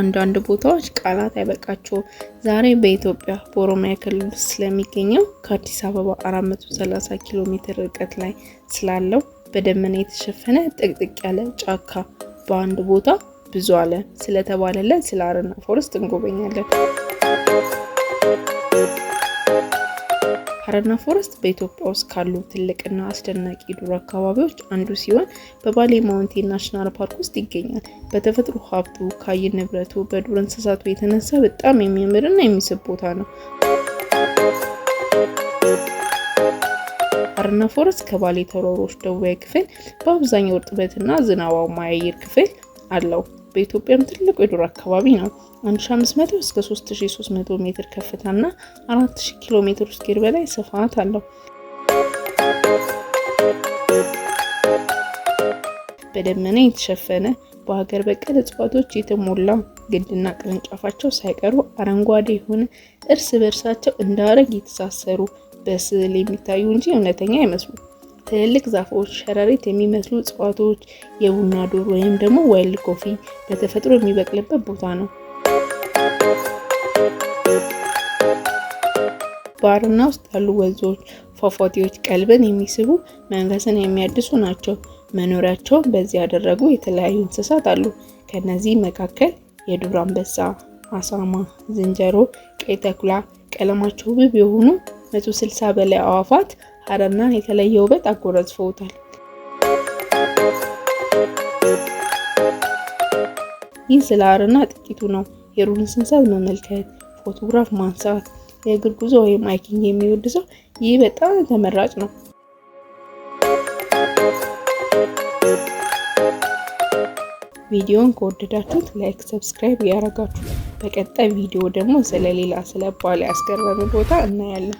አንዳንድ ቦታዎች ቃላት አይበቃቸው። ዛሬ በኢትዮጵያ በኦሮሚያ ክልል ስለሚገኘው ከአዲስ አበባ 430 ኪሎ ሜትር ርቀት ላይ ስላለው በደመና የተሸፈነ ጥቅጥቅ ያለ ጫካ በአንድ ቦታ ብዙ አለ ስለተባለለት ስለ አረና ፎረስት እንጎበኛለን። አረና ፎረስት በኢትዮጵያ ውስጥ ካሉ ትልቅና አስደናቂ ዱር አካባቢዎች አንዱ ሲሆን በባሌ ማውንቴን ናሽናል ፓርክ ውስጥ ይገኛል። በተፈጥሮ ሀብቱ፣ ከአየር ንብረቱ፣ በዱር እንስሳቱ የተነሳ በጣም የሚያምርና የሚስብ ቦታ ነው። አረና ፎረስት ከባሌ ተራሮች ደቡባዊ ክፍል በአብዛኛው እርጥበትና ዝናባማ የአየር ክፍል አለው። በኢትዮጵያም ትልቁ የዱር አካባቢ ነው። 1500 እስከ 3300 ሜትር ከፍታና 4000 ኪሎ ሜትር ስኩዌር በላይ ስፋት አለው። በደመና የተሸፈነ በሀገር በቀል እጽዋቶች የተሞላ ግንድና ቅርንጫፋቸው ሳይቀሩ አረንጓዴ የሆነ እርስ በርሳቸው እንደ ሐረግ የተሳሰሩ በስዕል የሚታዩ እንጂ እውነተኛ አይመስሉም። ትልልቅ ዛፎች፣ ሸረሪት የሚመስሉ እጽዋቶች፣ የቡና ዱር ወይም ደግሞ ዋይልድ ኮፊ በተፈጥሮ የሚበቅልበት ቦታ ነው። በአረና ውስጥ ያሉ ወንዞች፣ ፏፏቴዎች ቀልብን የሚስቡ መንፈስን የሚያድሱ ናቸው። መኖሪያቸውን በዚህ ያደረጉ የተለያዩ እንስሳት አሉ። ከነዚህ መካከል የዱር አንበሳ፣ አሳማ፣ ዝንጀሮ፣ ቀይ ተኩላ፣ ቀለማቸው ውብ የሆኑ 160 በላይ አዕዋፋት አረናን የተለየ ውበት አጎናጽፈውታል። ይህ ስለ አረና ጥቂቱ ነው። የዱር እንስሳት መመልከት፣ ፎቶግራፍ ማንሳት፣ የእግር ጉዞ ወይም ሃይኪንግ የሚወድ ሰው ይህ በጣም ተመራጭ ነው። ቪዲዮን ከወደዳችሁት ላይክ፣ ሰብስክራይብ ያደርጋችሁ። በቀጣይ ቪዲዮ ደግሞ ስለሌላ ስለ ባሌ አስገራሚ ቦታ እናያለን።